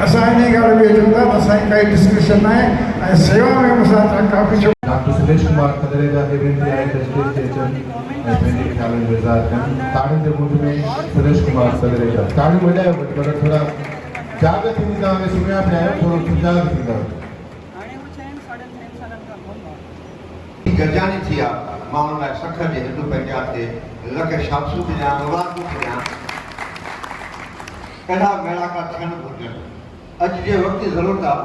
असां इन ॻाल्हि में चऊं था असांजी काई डिस्कशन न आहे ऐं सेवा में मूंसां काफ़ी डॉक्टर सुरेश कुमार कदरेजा के वेंदी आहे त स्टेज ते अचनि ऐं पंहिंजे ख़्यालनि जो इज़हार कनि। ताड़ियुनि जे मुंड में सुरेश कुमार कदरेजा ताड़ियूं वॼायो पर थोरा जाग थींदी तव्हांखे सुम्हिया पिया आहियो थोरो सुजाग थींदव। गरजानी थी आहे मां हुन लाइ सखर जे हिंदू पंजाब ते लख शाबसू थी ॾियां मुबारकूं थी ॾियां। अहिड़ा मेड़ाका थियणु घुरिजनि। अॼु जे वक़्त जी ज़रूरत आहे।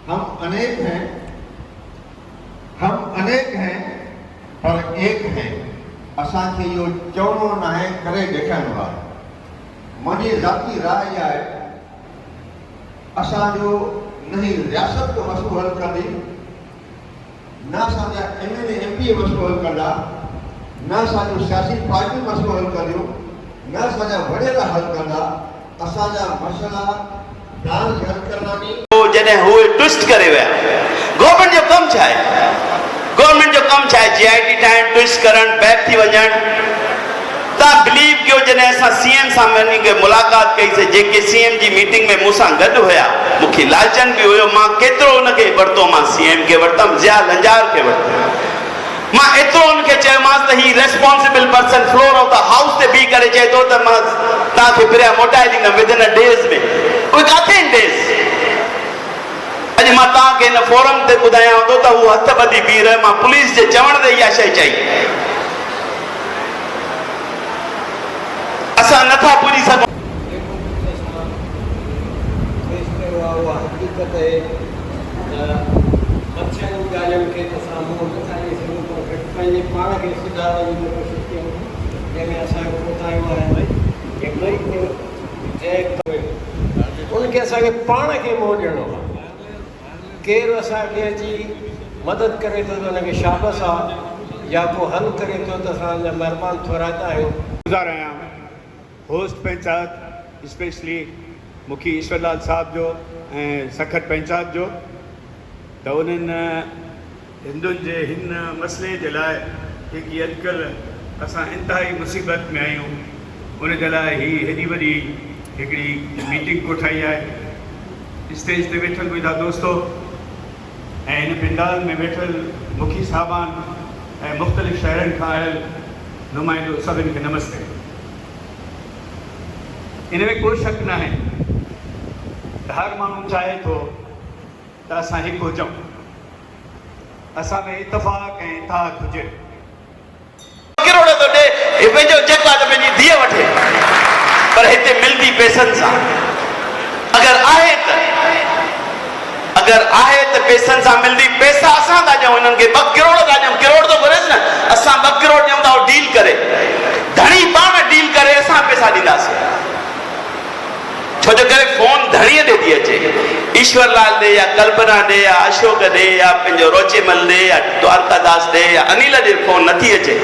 हम अनेक हैं पर एक हैं। असांखे इहो चवणो न आहे करे ॾेखारिणो आहे। मुंहिंजी ज़ाती राय इहा आहे असांजो न ही रियासत जो मसइलो हल कंदी न असांजा MLA MP मसइलो हल कंदा न असांजो सियासी पार्टियूं मसइलो हल कंदियूं न असांजा वॾेरा हल कंदा। असांजा मसइला दान हल करणी जॾहिं उहे ट्विस्ट करे विया। गवर्नमेंट जो कमु छा आहे? गवर्नमेंट जो कमु छा आहे? GIT ठाहिण, ट्विस्ट करणु, बैक थी वञणु। तव्हां बिलीव कयो जॾहिं असां CM सां वञी करे मुलाक़ात कईसीं जेके CM जी मीटिंग में मूंसां गॾु हुया मूंखे लालचंद बि हुयो मां केतिरो हुनखे वरितो मां CM खे वरितमि ज़िया लंजार खे वरितमि मां एतिरो हुनखे चयोमांसि त ही responsible person floor of the house ते बीह करे चए थो त मां तव्हांखे फिरिया मोटाए ॾींदुमि विदिन अ डेज़ में। उहे किथे आहिनि डेज़? अॼु मां तव्हांखे हिन फोरम ते ॿुधायां थो त हू हथ ॿधी बीह रहे मां पुलिस जे चवण ते इहा शइ चई। असां नथा पूरी सघूं। उनखे असांखे पाण खे मोह ॾियणो आहे। केरु असांखे अची मदद करे थो त हुनखे शाबस आहे या को हल करे थो त असां हुनजा महिरबान थोराईंदा आहियूं। गुज़ार आहियां होस्ट पंचायत स्पेशली मुखी ईश्वरलाल साहब जो ऐं सखर पंचायत जो त उन्हनि हिंदुनि जे हिन मसइले जे लाइ जेकी अॼुकल्ह असां इंतिहाई मुसीबत में आहियूं उन जे लाइ ही हेॾी वॾी हिकिड़ी मीटिंग कोठाई आहे। स्टेज ते वेठल मुंहिंजा दोस्तो ऐं हिन पिंडाल में वेठल मुखी साहबान ऐं मुख़्तलिफ़ शहरनि खां आयल नुमाइंदो सभिनि खे नमस्ते। इन में कोई शक न आहे त हर माण्हू चाहे थो त असां हिकु हुजूं असां में इतफ़ाक़ ऐं इत्तेहाद हुजे। किरोड़ थो ॾे पंहिंजो जेको आहे त पंहिंजी धीअ वठे पर हिते मिलंदी पैसनि सां। अगरि आहे त पैसनि सां मिलंदी। पैसा असां था ॾियूं हिननि खे 2 करोड़ था ॾियूं। करोड़ थो घुरेसि न असां 2 करोड़ ॾियूं था डील करे धणी पाण डील करे असां पैसा ॾींदासीं। छो जो करे फोन धणीअ ॾे थी अचे ईश्वरलाल ॾे या कल्पना ॾे या अशोक ॾे या पंहिंजो रोचेमल ॾे या द्वारकादास ॾे या अनिल ॾे फोन नथी अचे।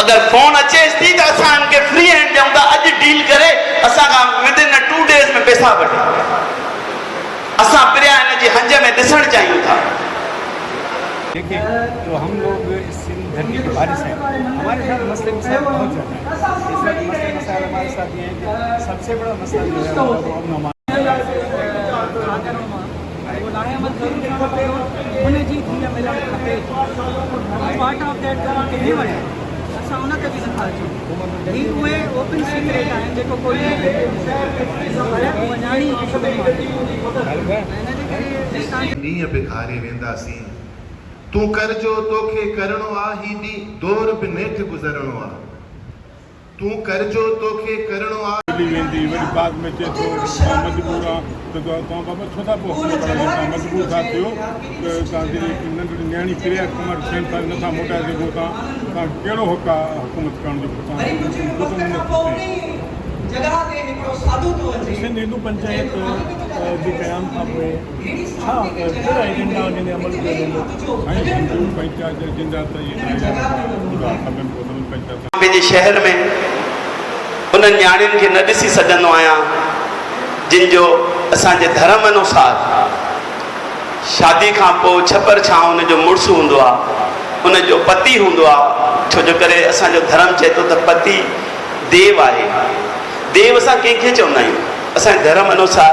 अगर फोन अचेसि थी त असां हिनखे फ्री हैंड ॾियूं था अॼु डील करे असां खां विदिन 2 डेज़ में पैसा वठे। असां पिरिया हिन जी हंज में ॾिसणु चाहियूं था। देखिए तो हम लोग इस धरती के वारिस हैं। हमारे साथ मसले मसाइल बहुत ज़्यादा हैं। इस वक्त मसले मसाइल हमारे साथ ये है कि सबसे बड़ा मसला जो है वो अमन ओपन सीक्रेट आहिनि जेको कोई ॾींहं बिखारे वेंदासीं तूं करजो तोखे करणो आहे ही ॾींहुं दौर बि नेठि गुज़रणो आहे। तूं करजो तोखे करणो आहे वेंदी वरी बाद में चए थो मजबूर आहे त तव्हां बाबा छो था पोइ तव्हां मजबूर था थियो तव्हांजी नंढड़ी न्याणी प्रिया कुमार सेन था नथा मोटाए सघो तव्हां कहिड़ो हक़ आहे हुकूमत करण जो सिंध हिंदू पंचायत जे क़याम खां पोइ छा कहिड़ा एजेंडा हुन में अमल कयो वेंदो? हिंदू पंचायत एजेंडा त पंहिंजे शहर में उन्हनि न्याणियुनि खे न ॾिसी सघंदो आहियां जिन जो असांजे धर्म अनुसार शादी खां पोइ छपर छां हुनजो मुड़ुसु हूंदो आहे हुनजो पति हूंदो आहे। छो जो करे असांजो धर्म चए थो त पति देव आहे। देव असां कंहिंखे चवंदा आहियूं? असांजे धर्म अनुसार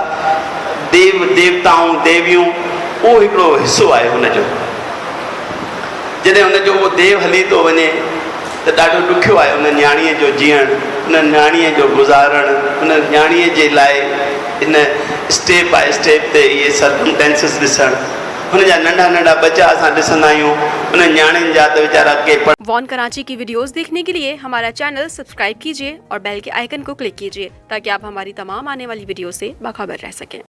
देव देवताऊं देवियूं उहो हिकिड़ो हिसो आहे हुनजो। जॾहिं हुनजो उहो देव हली थो वञे त ॾाढो ॾुखियो आहे उन न्याणीअ जो जीअणु, उन न्याणीअ जो गुज़ारणु, उन न्याणीअ जे लाइ इन स्टेप बाय स्टेप ते इहे सर्कमटेंसिस ॾिसणु। हुनजा नंढा नंढा बच्चा असां ॾिसंदा आहियूं, उन न्याणियुनि जा त वीचारा के वॉन कराची की वीडियोस देखने के लिए हमारा चैनल सब्सक्राइब कीजिए और बेल के आइकन को क्लिक कीजिए ताकि आप हमारी तमाम आने वाली वीडियो से बाखबर रह सकें।